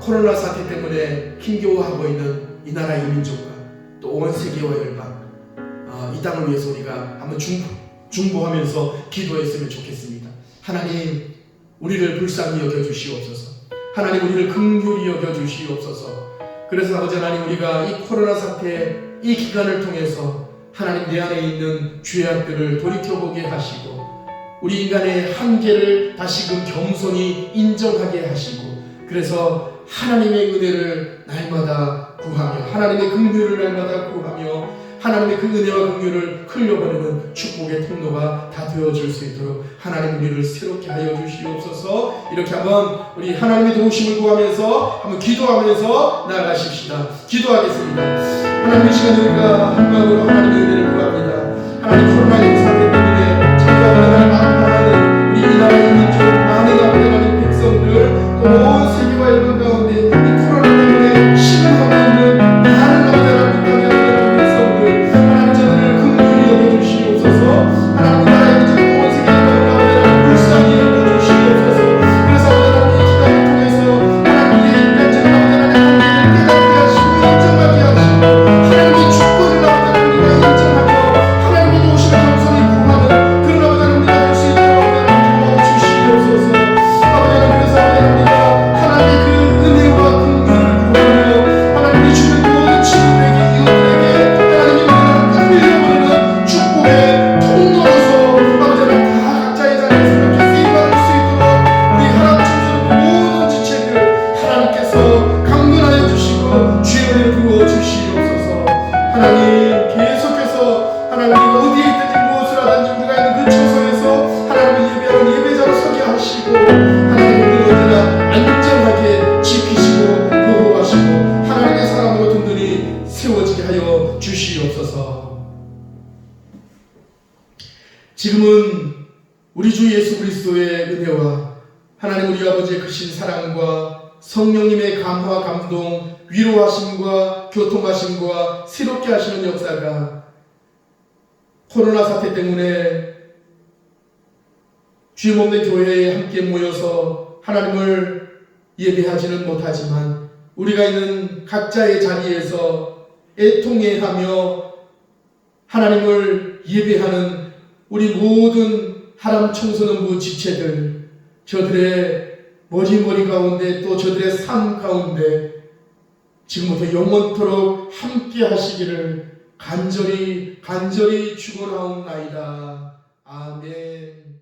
코로나 사태 때문에 힘겨워하고 있는 이 나라 이민족과 또 온 세계와 열방, 이 땅을 위해서 우리가 한번 중보하면서 기도했으면 좋겠습니다. 하나님, 우리를 불쌍히 여겨주시옵소서. 하나님, 우리를 긍휼히 여겨주시옵소서. 그래서 아버지 하나님, 우리가 이 코로나 사태 이 기간을 통해서 하나님 내 안에 있는 죄악들을 돌이켜보게 하시고, 우리 인간의 한계를 다시금 겸손히 인정하게 하시고, 그래서 하나님의 은혜를 날마다 구하며, 하나님의 긍휼을 날마다 구하며, 하나님의 그 은혜와 긍휼을 흘려보내는 축복의 통로가 다 되어줄 수 있도록 하나님 우리를 새롭게 하여 주시옵소서. 이렇게 한번 우리 하나님의 도우심을 구하면서 한번 기도하면서 나아가십시다. 기도하겠습니다. 하나님 이 시간에 우리가 한 마음으로 하나님의 은혜를 구합니다. 하나님 코로나19 사태 때문에 정말 아파하는 우리 이 나라의 민족 많은 아파하는 백성들 또 온 세계와 일본 가운데 이 코로나 때문에 신음하고 있는 많은 아파하는 백성들 하나님 저들을 긍휼히 여겨주시옵소서. 하나님 나라의 민족 온 세계와 일본 가운데 불쌍히 여겨주시옵소서. 그래서 하나님 이 기도를 통해서 하나님의 인간적인 하나님의 한계를 깨닫게 하시고 인정하게 하시고 하나님의 주권을 우리가 인정하며 하나님의 도우심을 겸손히 구하는 그런 아버지는 우리가 될 수 있도록 도와주시옵소서. 아버지는 그래서 우리가 하나님의 그 은혜와 긍휼을 구하며 하나님이 주는 모든 친구들에게 이웃들에게 하나님의 은혜를 흘려보내는 축복의 통로로서 아버지는 다 각자의 자리에서 이렇게 쓰임받을 수 있도록 우리 하나님 주시는 모든 지체들 하나님께서 강건하여 주시고 주의 은혜를 부어 주시옵소서. 하나님 계속해서 하나님 우리가 어디에 있든지 무엇을 하든지 우리가 있는 그 처소에서 하나님을 예배하는 예배자로 서게 하시고 하나님 우리를 언제나 안전하게 지키시고 보호하시고 하나님의 사람으로 든든히 세워지게 하여 주시옵소서. 지금은 우리 주 예수 그리스도의 은혜와 하나님 우리 아버지의 크신 사랑과 성령님의 감화 감동 위로하심과 교통하심과 새롭게 하시는 역사가 코로나 사태 때문에 주의 몸된 교회에 함께 모여서 하나님을 예배하지는 못하지만 우리가 있는 각자의 자리에서 애통해하며 하나님을 예배하는 우리 모든 하람 청소년부 지체들 저들의 머리 가운데 또 저들의 삶 가운데 지금부터 영원토록 함께 하시기를 간절히 축원하옵나이다. 아멘.